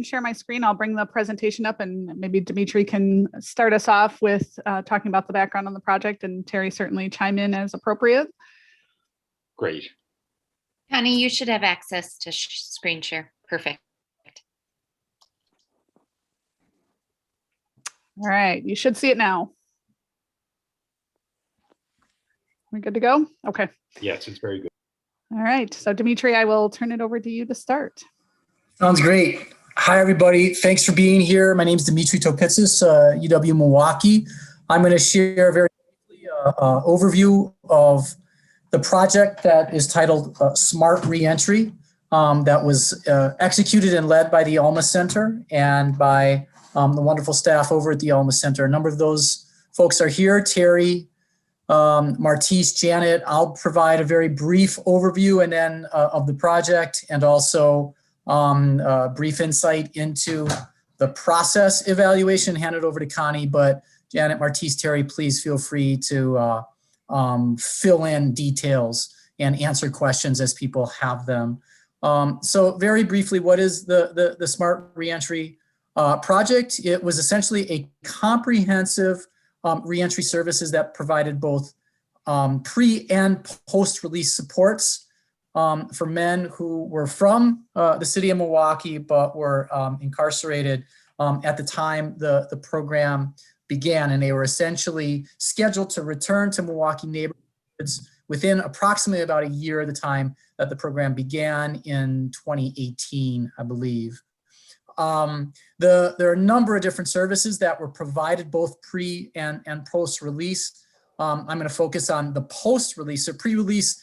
Share my screen. I'll bring the presentation up and maybe Dimitri can start us off with talking about the background on the project, and Terry certainly chime in as appropriate. Great. Connie, you should have access to screen share. Perfect. All right, you should see it now. We good to go? Okay. Yes, it's very good. All right, so Dimitri, I will turn it over to you to start. Sounds great. Hi, everybody. Thanks for being here. My name is Dimitri Topitsis, UW Milwaukee. I'm going to share a very briefly overview of the project that is titled Smart Reentry, that was executed and led by the Alma Center and by the wonderful staff over at the Alma Center. A number of those folks are here: Terry, Martise, Janet. I'll provide a very brief overview and then of the project, and also brief insight into the process evaluation, hand it over to Connie. But Janet, Martise, Terry, please feel free to fill in details and answer questions as people have them. So very briefly, what is the Smart Reentry project? It was essentially a comprehensive reentry services that provided both pre and post-release supports for men who were from the city of Milwaukee but were incarcerated at the time the program began, and they were essentially scheduled to return to Milwaukee neighborhoods within approximately about a year of the time that the program began in 2018, I believe. There are a number of different services that were provided both pre and post-release. I'm going to focus on the post-release. So pre-release,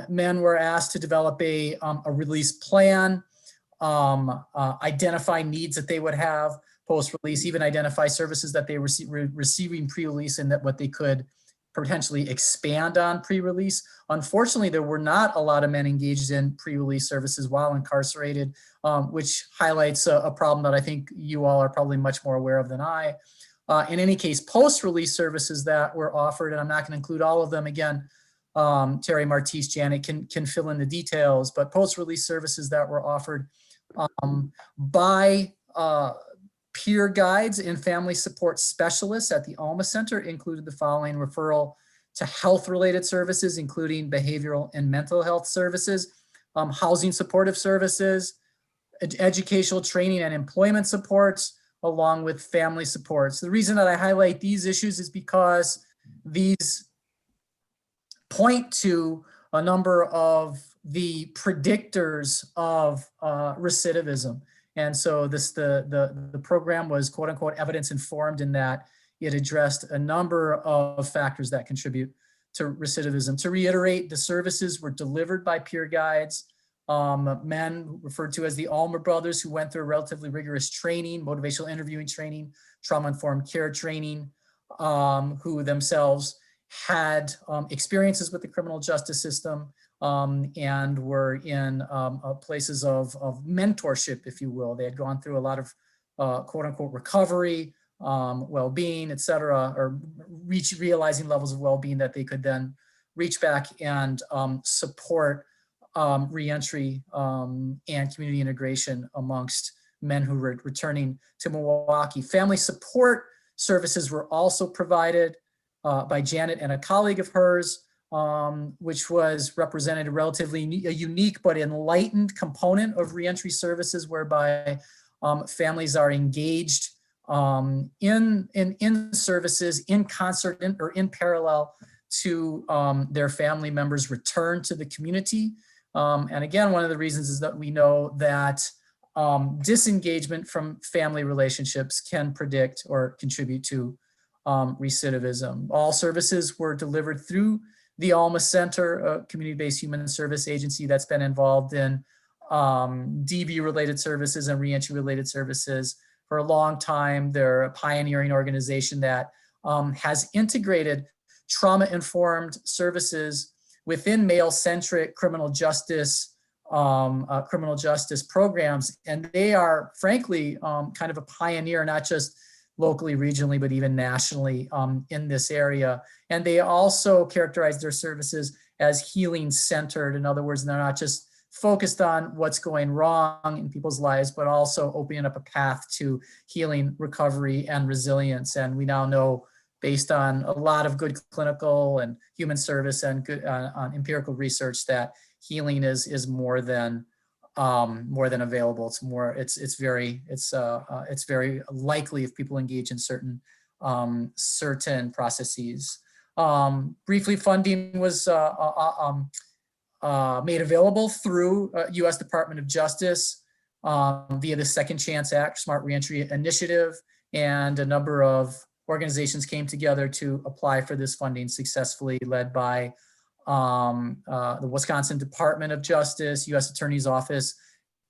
men were asked to develop a release plan, identify needs that they would have. Post-release, even identify services that they were receiving pre-release and that what they could potentially expand on pre-release. Unfortunately, there were not a lot of men engaged in pre-release services while incarcerated, which highlights a problem that I think you all are probably much more aware of than I. In any case, post-release services that were offered, and I'm not going to include all of them again, Terry, Martise, Janet can fill in the details, but post-release services that were offered by peer guides and family support specialists at the Alma Center included the following: referral to health-related services, including behavioral and mental health services, housing supportive services, educational training and employment supports, along with family supports. The reason that I highlight these issues is because these point to a number of the predictors of recidivism. And so the program was quote unquote evidence informed in that it addressed a number of factors that contribute to recidivism. To reiterate, the services were delivered by peer guides, men referred to as the Alma brothers, who went through relatively rigorous training, motivational interviewing training, trauma-informed care training, who themselves had experiences with the criminal justice system, and were in places of mentorship, if you will. They had gone through a lot of quote unquote recovery, well-being, et cetera, or realizing levels of well-being that they could then reach back and support reentry and community integration amongst men who were returning to Milwaukee. Family support services were also provided by Janet and a colleague of hers, which was represented a relatively unique but enlightened component of reentry services, whereby families are engaged in services in concert or in parallel to their family members' return to the community. And again, one of the reasons is that we know that disengagement from family relationships can predict or contribute to recidivism. All services were delivered through the Alma Center, a community-based human service agency that's been involved in DV-related services and reentry-related services for a long time. They're a pioneering organization that has integrated trauma-informed services within male-centric criminal justice programs, and they are frankly kind of a pioneer, not just locally, regionally, but even nationally in this area. And they also characterize their services as healing centered. In other words, they're not just focused on what's going wrong in people's lives, but also opening up a path to healing, recovery, and resilience. And we now know, based on a lot of good clinical and human service and good on empirical research, that healing is more than available. It's very likely if people engage in certain processes. Briefly, funding was made available through U.S. Department of Justice via the Second Chance Act, Smart Reentry Initiative, and a number of organizations came together to apply for this funding successfully, led by the Wisconsin Department of Justice, U.S. Attorney's Office,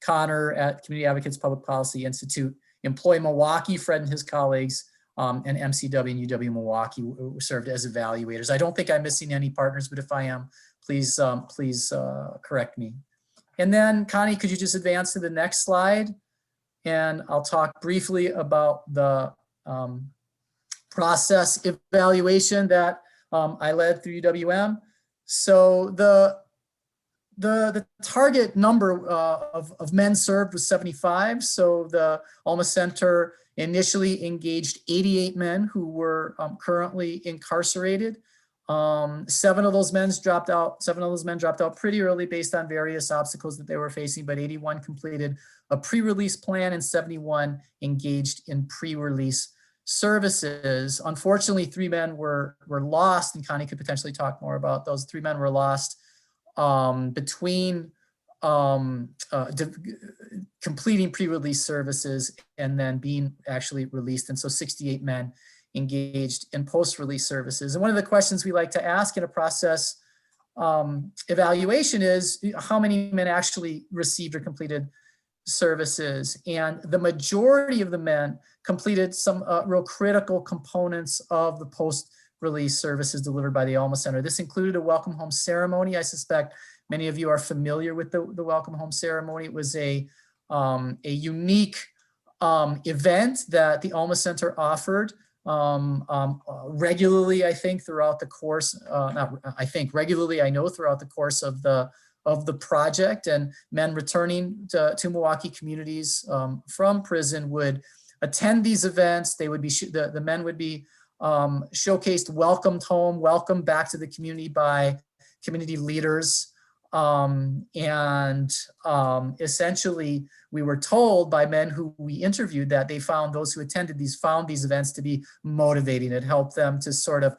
Connor at Community Advocates Public Policy Institute, Employ Milwaukee, Fred and his colleagues, and MCW and UW Milwaukee served as evaluators. I don't think I'm missing any partners, but if I am, please correct me. And then, Connie, could you just advance to the next slide? And I'll talk briefly about the process evaluation that I led through UWM. So the target number of men served was 75. So the Alma Center initially engaged 88 men who were currently incarcerated. 7 of those men dropped out pretty early based on various obstacles that they were facing, but 81 completed a pre-release plan and 71 engaged in pre-release services. Unfortunately, 3 men were lost, and Connie could potentially talk more about those. 3 men were lost between completing pre-release services and then being actually released. And so 68 men engaged in post-release services. And one of the questions we like to ask in a process evaluation is how many men actually received or completed services. And the majority of the men completed some real critical components of the post-release services delivered by the Alma Center. This included a welcome home ceremony. I suspect many of you are familiar with the welcome home ceremony. It was a unique event that the Alma Center offered regularly, I think, throughout the course, regularly, I know, throughout the course of the project. And men returning to Milwaukee communities from prison would attend these events. They would be, the men would be showcased, welcomed home, welcomed back to the community by community leaders. Essentially, we were told by men who we interviewed that they found those who attended found these events to be motivating. It helped them to sort of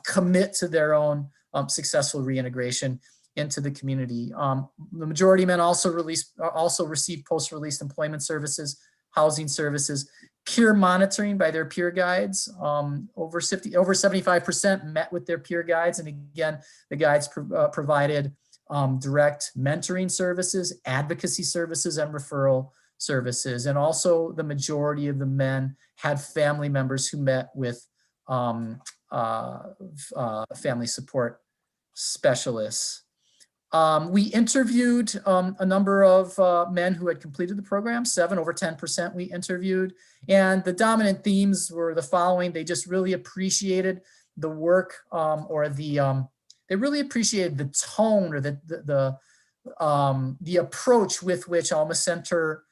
commit to their own successful reintegration into the community. The majority of men also received post-release employment services, housing services, peer monitoring by their peer guides. Over 75% met with their peer guides. And again, the guides provided direct mentoring services, advocacy services, and referral services. And also the majority of the men had family members who met with family support specialists. We interviewed a number of men who had completed the program, 7, over 10% we interviewed. And the dominant themes were the following. They just really appreciated the work they really appreciated the tone or the approach with which Alma Center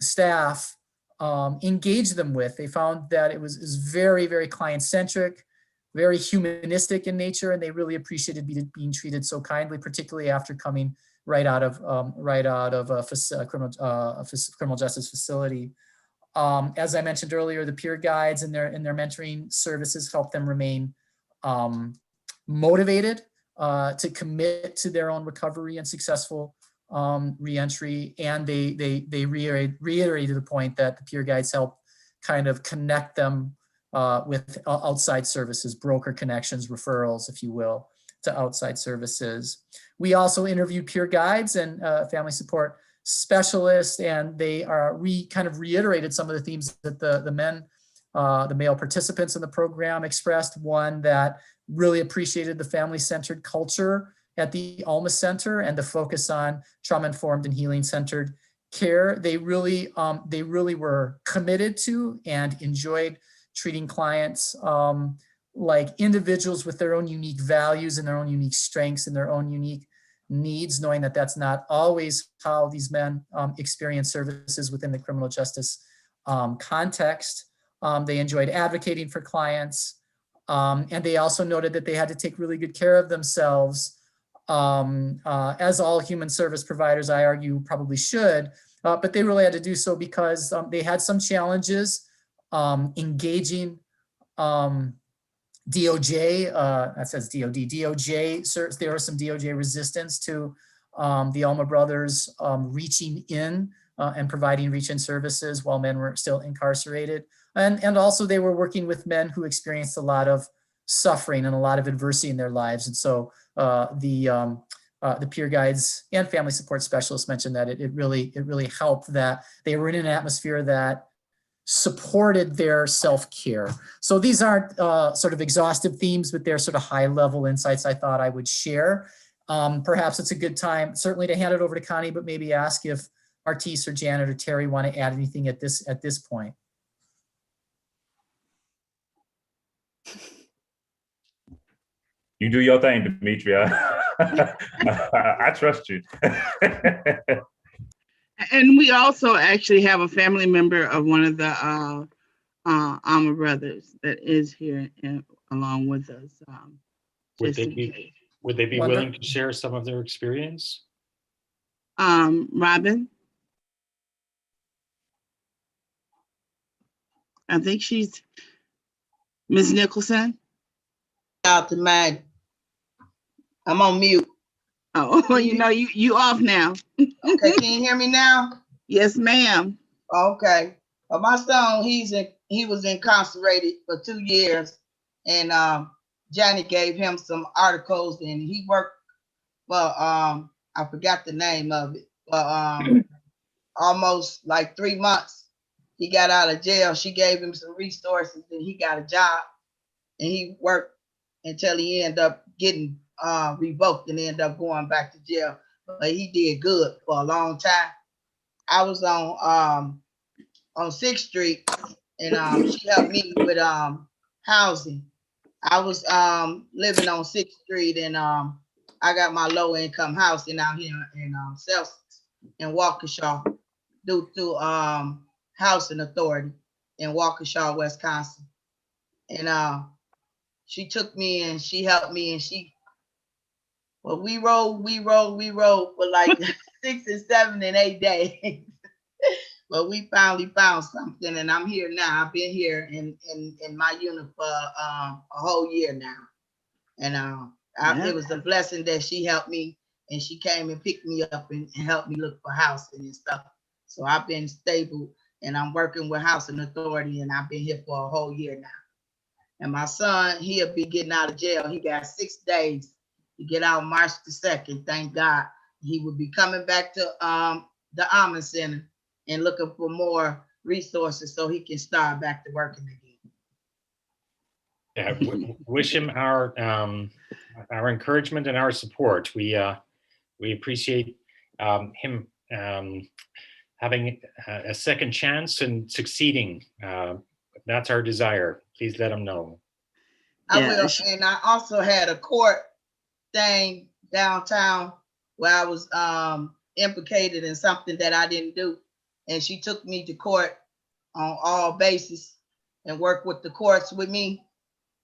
staff engaged them with. They found that it was very, very client-centric, very humanistic in nature, and they really appreciated being treated so kindly, particularly after coming right out of a criminal justice facility. As I mentioned earlier, the peer guides and their mentoring services help them remain motivated to commit to their own recovery and successful reentry. And they reiterated the point that the peer guides help kind of connect them with outside services, broker connections, referrals, if you will, to outside services. We also interviewed peer guides and family support specialists, and they kind of reiterated some of the themes that the male participants in the program expressed. One, that really appreciated the family-centered culture at the Alma Center and the focus on trauma-informed and healing-centered care. They really were committed to and enjoyed treating clients like individuals with their own unique values and their own unique strengths and their own unique needs, knowing that that's not always how these men experience services within the criminal justice context. They enjoyed advocating for clients, and they also noted that they had to take really good care of themselves, as all human service providers, I argue, probably should, but they really had to do so because they had some challenges engaging DOJ, that says DOD, DOJ, there was some DOJ resistance to the Alma brothers reaching in and providing reach-in services while men were still incarcerated. And also they were working with men who experienced a lot of suffering and a lot of adversity in their lives. And so the peer guides and family support specialists mentioned that it really helped that they were in an atmosphere that supported their self-care. So these aren't sort of exhaustive themes, but they're sort of high-level insights I thought I would share. Perhaps it's a good time, certainly, to hand it over to Connie, but maybe ask if Artis or Janet or Terry want to add anything at this point. You do your thing, Dimitri. I trust you. And we also actually have a family member of one of the Alma brothers that is here along with us. Would they be willing to share some of their experience? Robin? I think she's Ms. Nicholson. Out to Mag. I'm on mute. Oh, you off now. Okay, can you hear me now? Yes, ma'am. Okay. Well, my son, he was incarcerated for 2 years, and Johnny gave him some articles, and he worked for I forgot the name of it, but almost like 3 months. He got out of jail. She gave him some resources, and he got a job, and he worked until he ended up getting revoked and ended up going back to jail. But he did good for a long time. I was on 6th Street, and she helped me with housing. I was living on 6th Street, and I got my low income housing out here in Celsius in Waukesha due to Housing Authority in Waukesha, Wisconsin. And she took me and she helped me, and we rode for like 6 and 7 and 8 days. But we finally found something, and I'm here now. I've been here in my unit for a whole year now. And it was a blessing that she helped me, and she came and picked me up and helped me look for housing and stuff. So I've been stable, and I'm working with Housing Authority, and I've been here for a whole year now. And my son, he'll be getting out of jail. He got 6 days to get out March the 2nd. Thank God. He will be coming back to the Alma Center and looking for more resources so he can start back to working again. Yeah, wish him our encouragement and our support. We appreciate him having a second chance and succeeding. That's our desire. Please let him know. I will. And I also had a court thing downtown where I was implicated in something that I didn't do. And she took me to court on all bases and worked with the courts with me.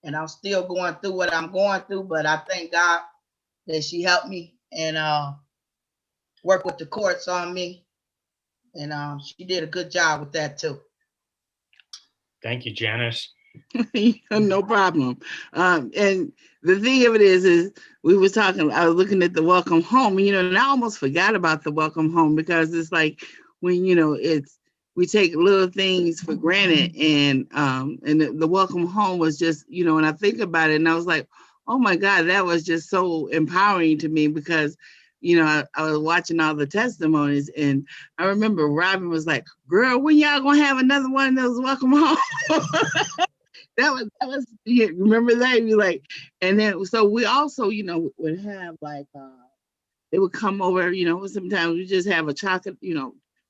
And I'm still going through what I'm going through, but I thank God that she helped me and work with the courts on me. And she did a good job with that too. Thank you, Janice. No problem. And the thing of it is we were talking, I was looking at the welcome home, and I almost forgot about the welcome home, because it's like when, we take little things for granted, and the welcome home was just, when I think about it, and I was like, oh my God, that was just so empowering to me, because I was watching all the testimonies, and I remember Robin was like, girl, when y'all gonna have another one of those welcome home? that was yeah, remember that? You like, and then so we also, would have like they would come over, sometimes we just have a chocolate,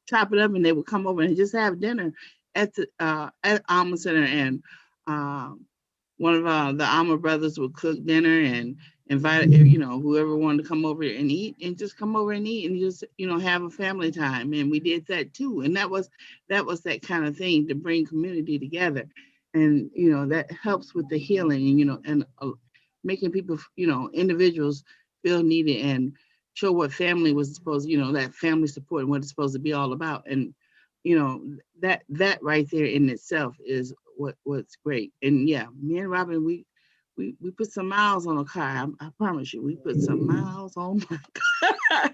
chop it up, and they would come over and just have dinner at the at Alma Center, and one of the Alma brothers would cook dinner, and invite, whoever wanted to come over and eat, and just come over and eat and just, have a family time. And we did that too. And that was that kind of thing to bring community together. And, that helps with the healing, and making people, individuals feel needed and show what family was supposed, that family support and what it's supposed to be all about. And, that right there in itself is what's great. And yeah, me and Robin, we put some miles on a car. I promise you, we put some miles on my car.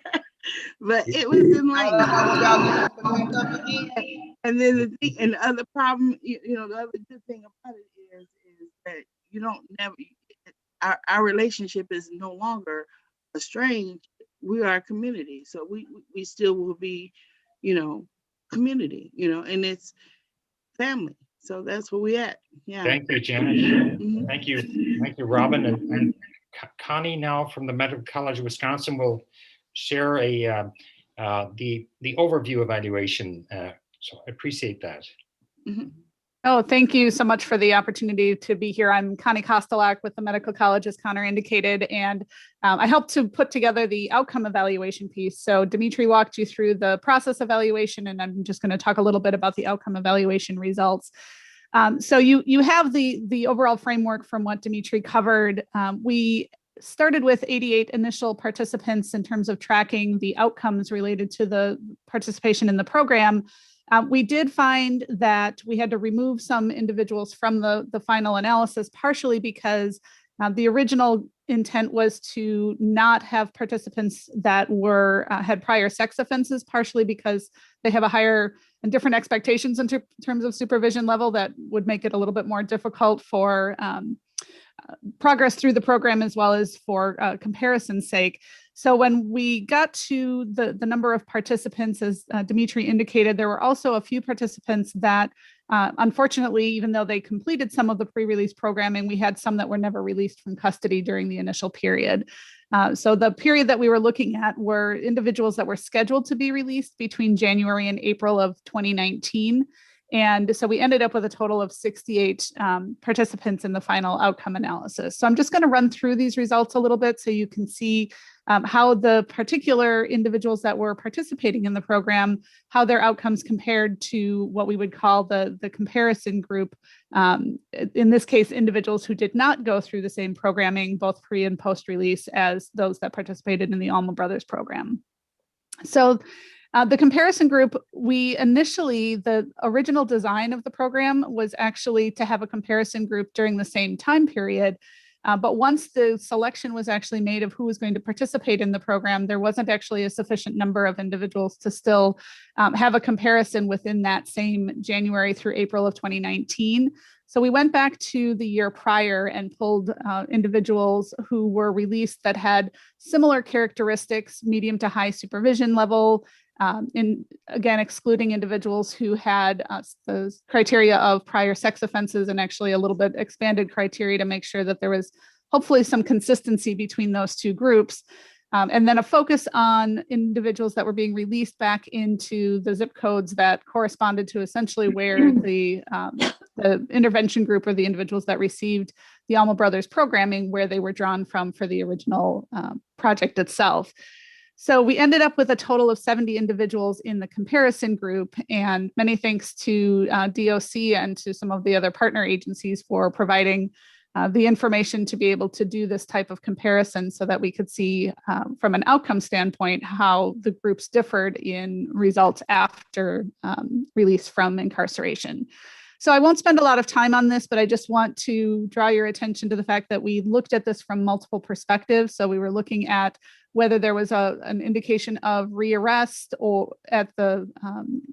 But it was enlightening. And then the other problem, the other good thing about it is that you don't never, our relationship is no longer estranged. We are a community. So we still will be, community, and it's family. So that's where we at. Yeah. Thank you, Janet. Mhm. Thank you, Robin. And Connie now from the Medical College of Wisconsin will share the overview evaluation. So I appreciate that. Mhm. Oh, thank you so much for the opportunity to be here. I'm Connie Kostelak with the Medical College, as Connor indicated, and I helped to put together the outcome evaluation piece. So Dimitri walked you through the process evaluation, and I'm just going to talk a little bit about the outcome evaluation results. So you have the overall framework from what Dimitri covered. We started with 88 initial participants in terms of tracking the outcomes related to the participation in the program. We did find that we had to remove some individuals from the final analysis, partially because the original intent was to not have participants that had prior sex offenses, partially because they have a higher and different expectations in terms of supervision level that would make it a little bit more difficult for progress through the program, as well as for comparison's sake. So when we got to the number of participants, as Dimitri indicated, there were also a few participants that, unfortunately, even though they completed some of the pre-release programming, we had some that were never released from custody during the initial period. So the period that we were looking at were individuals that were scheduled to be released between January and April of 2019. And so we ended up with a total of 68 participants in the final outcome analysis. So I'm just going to run through these results a little bit so you can see how the particular individuals that were participating in the program, how their outcomes compared to what we would call the comparison group. In this case, individuals who did not go through the same programming, both pre and post release, as those that participated in the Alma Brothers program. So the comparison group, the original design of the program was actually to have a comparison group during the same time period. But once the selection was actually made of who was going to participate in the program, there wasn't actually a sufficient number of individuals to still have a comparison within that same January through April of 2019. So we went back to the year prior and pulled individuals who were released that had similar characteristics, medium to high supervision level, again, excluding individuals who had the criteria of prior sex offenses, and actually a little bit expanded criteria to make sure that there was hopefully some consistency between those two groups. And then a focus on individuals that were being released back into the zip codes that corresponded to essentially where the intervention group, or the individuals that received the Alma Brothers programming, where they were drawn from for the original project itself. So we ended up with a total of 70 individuals in the comparison group, and many thanks to DOC and to some of the other partner agencies for providing the information to be able to do this type of comparison, so that we could see from an outcome standpoint how the groups differed in results after release from incarceration. So I won't spend a lot of time on this, but I just want to draw your attention to the fact that we looked at this from multiple perspectives. So we were looking at whether there was an indication of rearrest or at the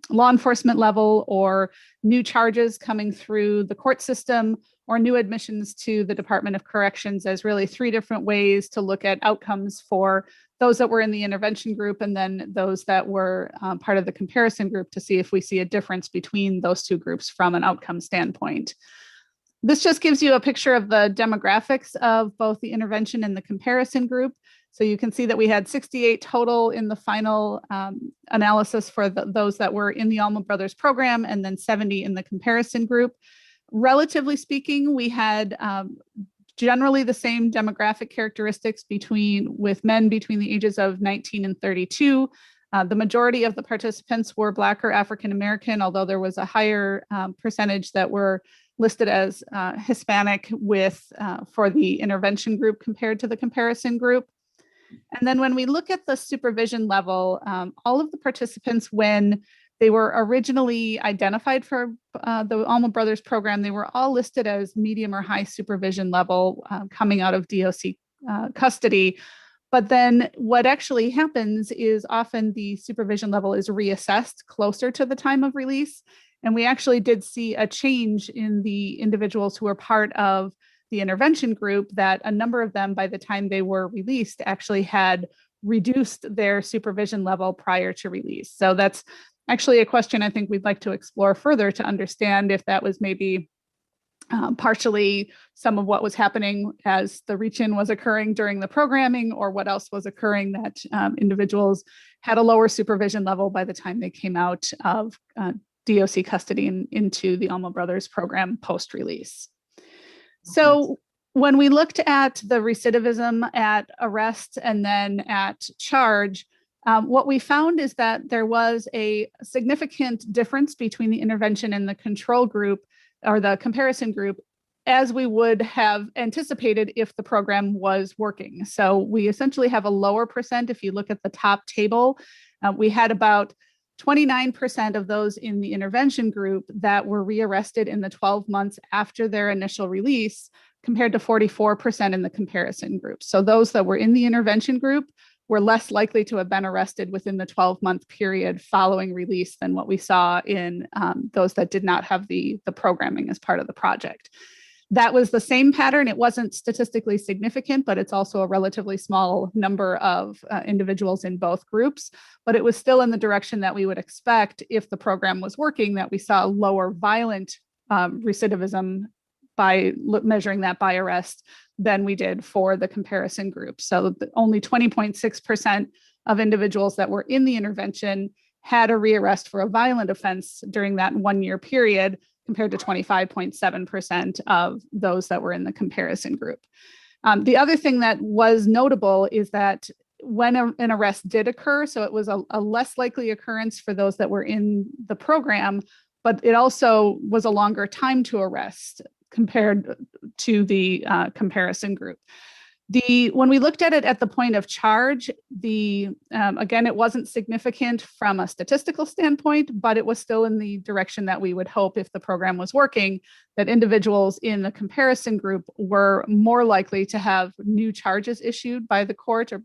law enforcement level, or new charges coming through the court system, or new admissions to the Department of Corrections, as really three different ways to look at outcomes for those that were in the intervention group, and then those that were part of the comparison group, to see if we see a difference between those two groups from an outcome standpoint. This just gives you a picture of the demographics of both the intervention and the comparison group. So you can see that we had 68 total in the final analysis for those that were in the Alma Brothers program, and then 70 in the comparison group. Relatively speaking, we had generally the same demographic characteristics with men between the ages of 19 and 32. The majority of the participants were Black or African American, although there was a higher percentage that were listed as Hispanic for the intervention group compared to the comparison group. And then when we look at the supervision level, all of the participants, when they were originally identified for the Alma Brothers program, they were all listed as medium or high supervision level coming out of DOC custody. But then what actually happens is often the supervision level is reassessed closer to the time of release. And we actually did see a change in the individuals who were part of the intervention group, that a number of them, by the time they were released, actually had reduced their supervision level prior to release. So that's actually a question I think we'd like to explore further to understand if that was maybe partially some of what was happening as the reach-in was occurring during the programming, or what else was occurring that individuals had a lower supervision level by the time they came out of DOC custody and into the Alma Brothers program post-release. So when we looked at the recidivism at arrest and then at charge, what we found is that there was a significant difference between the intervention and the control group, or the comparison group, as we would have anticipated if the program was working. So we essentially have a lower percent. If you look at the top table, we had about 29% of those in the intervention group that were rearrested in the 12 months after their initial release, compared to 44% in the comparison group. So those that were in the intervention group were less likely to have been arrested within the 12-month period following release than what we saw in those that did not have the programming as part of the project. That was the same pattern. It wasn't statistically significant, but it's also a relatively small number of individuals in both groups. But it was still in the direction that we would expect if the program was working, that we saw lower violent recidivism by measuring that by arrest than we did for the comparison group. So only 20.6% of individuals that were in the intervention had a rearrest for a violent offense during that 1 year period, compared to 25.7% of those that were in the comparison group. The other thing that was notable is that when an arrest did occur, so it was a less likely occurrence for those that were in the program, but it also was a longer time to arrest compared to the comparison group. When we looked at it at the point of charge, again, it wasn't significant from a statistical standpoint, but it was still in the direction that we would hope if the program was working, that individuals in the comparison group were more likely to have new charges issued by the court or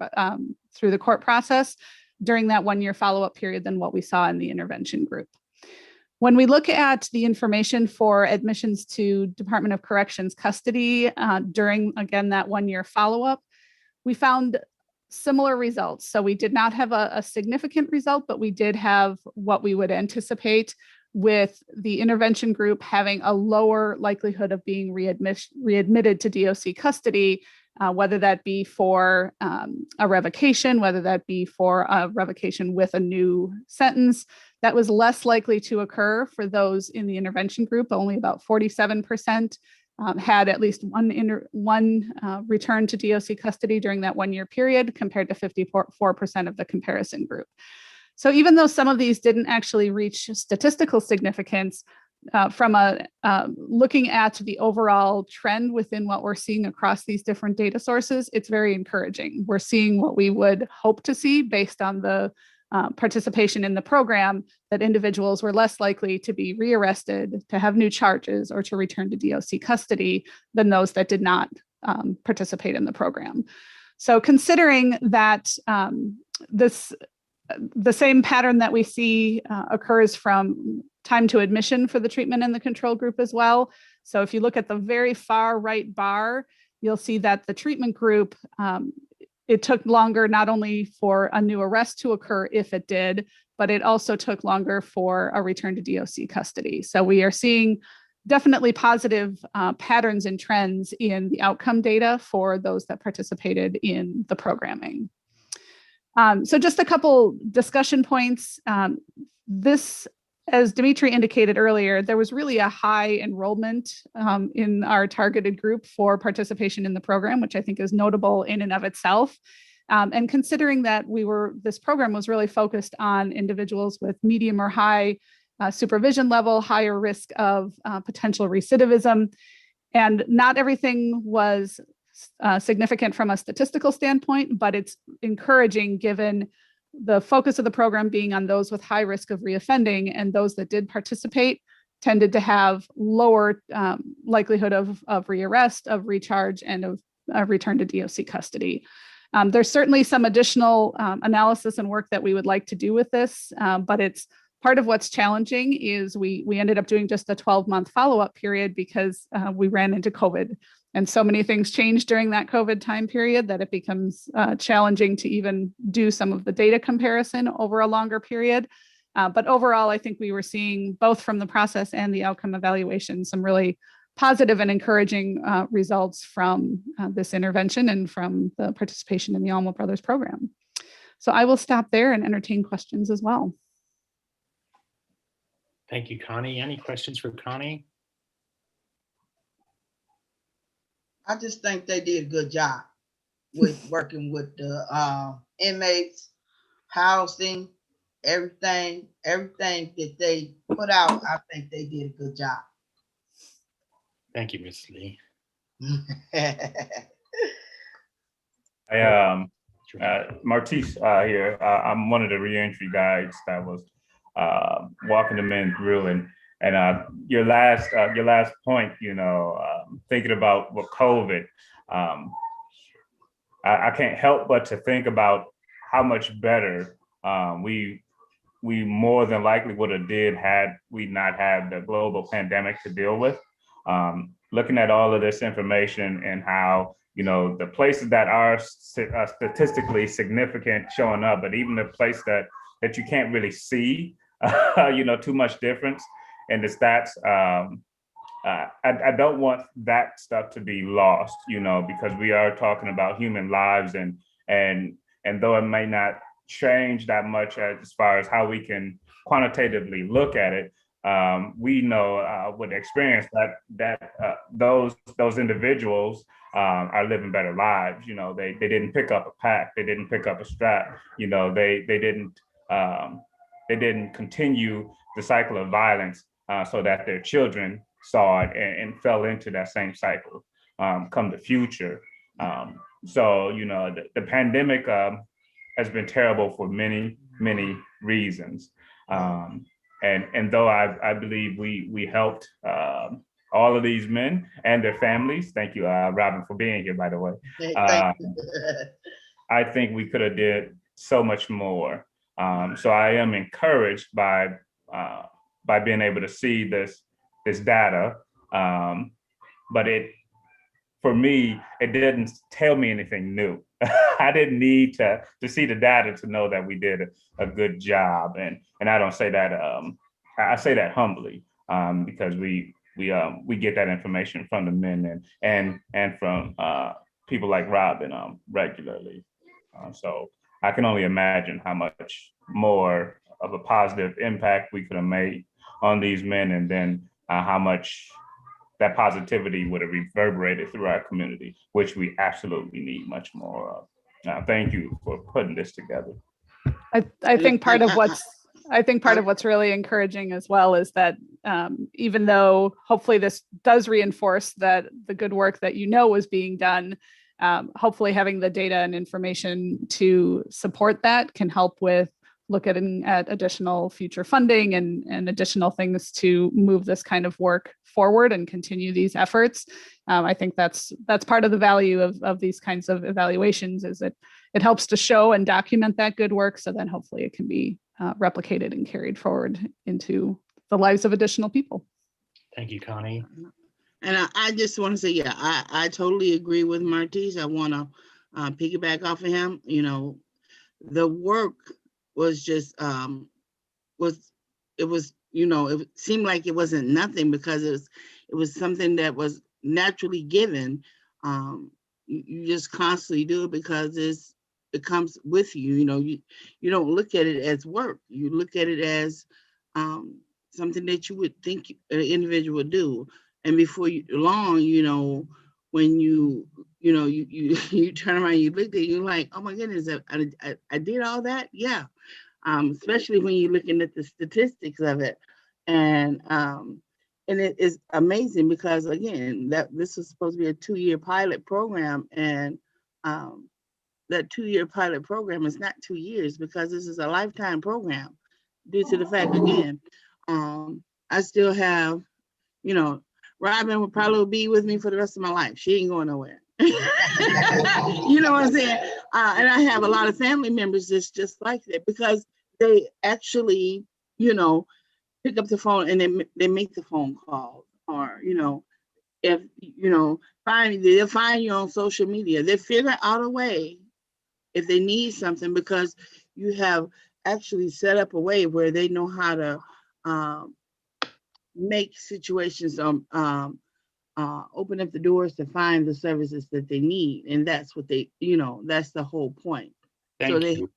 through the court process during that 1 year follow-up period than what we saw in the intervention group. When we look at the information for admissions to Department of Corrections custody during, again, that 1 year follow-up, we found similar results. So we did not have a significant result, but we did have what we would anticipate, with the intervention group having a lower likelihood of being readmitted to DOC custody, whether that be for a revocation, whether that be for a revocation with a new sentence. That was less likely to occur for those in the intervention group. Only about 47% had at least one return to DOC custody during that 1 year period, compared to 54% of the comparison group. So even though some of these didn't actually reach statistical significance, from looking at the overall trend within what we're seeing across these different data sources, it's very encouraging. We're seeing what we would hope to see based on the participation in the program, that individuals were less likely to be rearrested, to have new charges, or to return to DOC custody than those that did not participate in the program. So considering that the same pattern that we see occurs from time to admission for the treatment and the control group as well. So if you look at the very far right bar, you'll see that the treatment group, it took longer not only for a new arrest to occur, if it did, but it also took longer for a return to DOC custody. So we are seeing definitely positive patterns and trends in the outcome data for those that participated in the programming. So just a couple discussion points. This as Dimitri indicated earlier, there was really a high enrollment in our targeted group for participation in the program, which I think is notable in and of itself. And considering that this program was really focused on individuals with medium or high supervision level, higher risk of potential recidivism, and not everything was significant from a statistical standpoint, but it's encouraging given the focus of the program being on those with high risk of reoffending, and those that did participate tended to have lower likelihood of rearrest, of recharge, and of return to DOC custody. There's certainly some additional analysis and work that we would like to do with this, but it's part of what's challenging is we ended up doing just a 12-month follow-up period because we ran into COVID. And so many things changed during that COVID time period that it becomes challenging to even do some of the data comparison over a longer period. But overall, I think we were seeing both from the process and the outcome evaluation, some really positive and encouraging results from this intervention and from the participation in the Alma Brothers program. So I will stop there and entertain questions as well. Thank you, Connie. Any questions for Connie? I just think they did a good job with working with the inmates, housing, everything that they put out. I think they did a good job. Thank you, Ms. Lee. Martise here. I'm one of the reentry guides that was walking them in through, and your last point, thinking about with COVID, I can't help but to think about how much better we more than likely would have did had we not had the global pandemic to deal with. Looking at all of this information and how, the places that are statistically significant showing up, but even the place that you can't really see, too much difference in the stats. I don't want that stuff to be lost, because we are talking about human lives, and though it may not change that much as far as how we can quantitatively look at it, we know with experience that those individuals are living better lives. They didn't pick up a pack, they didn't pick up a strap, they didn't continue the cycle of violence so that their children saw it and fell into that same cycle come the future. So the pandemic has been terrible for many, many reasons. And though I believe we helped all of these men and their families, thank you, Robin, for being here, by the way. I think we could have did so much more. So I am encouraged by being able to see this data, but for me, it didn't tell me anything new. I didn't need to see the data to know that we did a good job, and I don't say that. I say that humbly because we get that information from the men and from people like Robin regularly. So I can only imagine how much more of a positive impact we could have made on these men, and then how much that positivity would have reverberated through our community, which we absolutely need much more of. Thank you for putting this together. I think part of what's really encouraging as well is that even though hopefully this does reinforce that the good work that was being done, hopefully having the data and information to support that can help with looking at additional future funding and additional things to move this kind of work forward and continue these efforts. I think that's part of the value of these kinds of evaluations, is that it helps to show and document that good work, so then hopefully it can be replicated and carried forward into the lives of additional people. Thank you, Connie. And I just want to say, I totally agree with Martise. I want to piggyback off of him. The work was just it seemed like it wasn't nothing, because it was something that was naturally given. You just constantly do it because it comes with you. You don't look at it as work. You look at it as something that you would think an individual would do. And before long, when you you turn around, you look at it, you're like, oh my goodness, I did all that. Yeah. Especially when you're looking at the statistics of it. And it is amazing because again, that this was supposed to be a 2-year pilot program, and that 2-year pilot program is not 2 years because this is a lifetime program due to the fact, again, I still have, Robin will probably be with me for the rest of my life. She ain't going nowhere. You know what I'm saying? And I have a lot of family members that's just like that because they actually, pick up the phone and they make the phone call, or, if, they'll find you on social media. They figure out a way if they need something because you have actually set up a way where they know how to make situations, open up the doors to find the services that they need. And that's what they, that's the whole point. Thank you.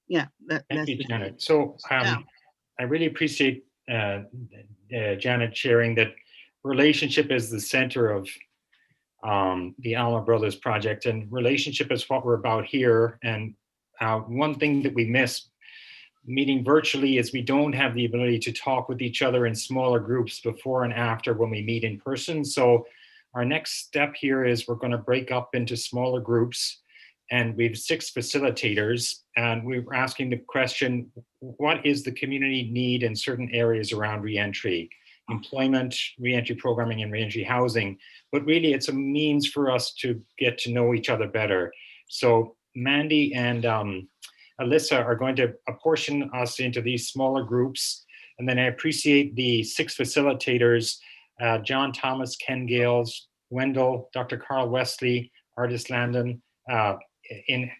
Yeah. Thank you, Janet. So I really appreciate Janet sharing that relationship is the center of the Alma Brothers Project, and relationship is what we're about here. And one thing that we miss meeting virtually is we don't have the ability to talk with each other in smaller groups before and after when we meet in person. So our next step here is we're going to break up into smaller groups, and we have 6 facilitators, and we're asking the question, what is the community need in certain areas around reentry, employment, reentry programming, and reentry housing? But really it's a means for us to get to know each other better. So Mandy and Alyssa are going to apportion us into these smaller groups. And then I appreciate the 6 facilitators, John Thomas, Ken Gales, Wendell, Dr. Carl Wesley, Artis Landon, in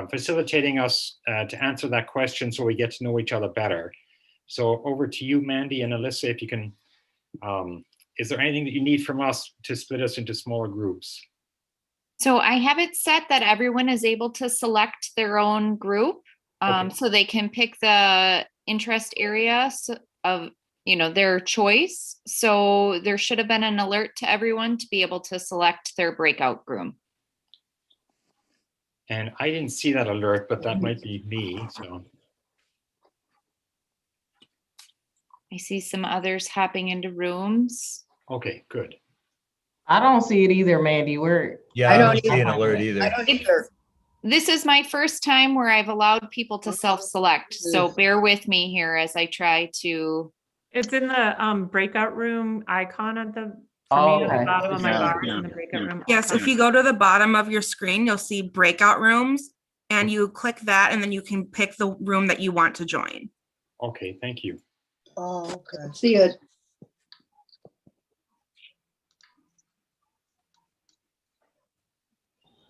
facilitating us to answer that question so we get to know each other better. So over to you, Mandy and Alyssa, if you can, is there anything that you need from us to split us into smaller groups? So I have it set that everyone is able to select their own group, so they can pick the interest area of their choice. So there should have been an alert to everyone to be able to select their breakout room. And I didn't see that alert, but that might be me. So I see some others hopping into rooms. okay, good. I don't see it either, Mandy. I don't see an alert either. I don't either. This is my first time where I've allowed people to self-select. So bear with me here as I try to. It's in the breakout room icon at the, Oh, at the okay. bottom of my Yeah, bar yeah, in the breakout yeah. room. Yes, icon. if you go to the bottom of your screen, you'll see breakout rooms, and you click that, and then you can pick the room that you want to join. Okay, thank you. Oh, okay. See it.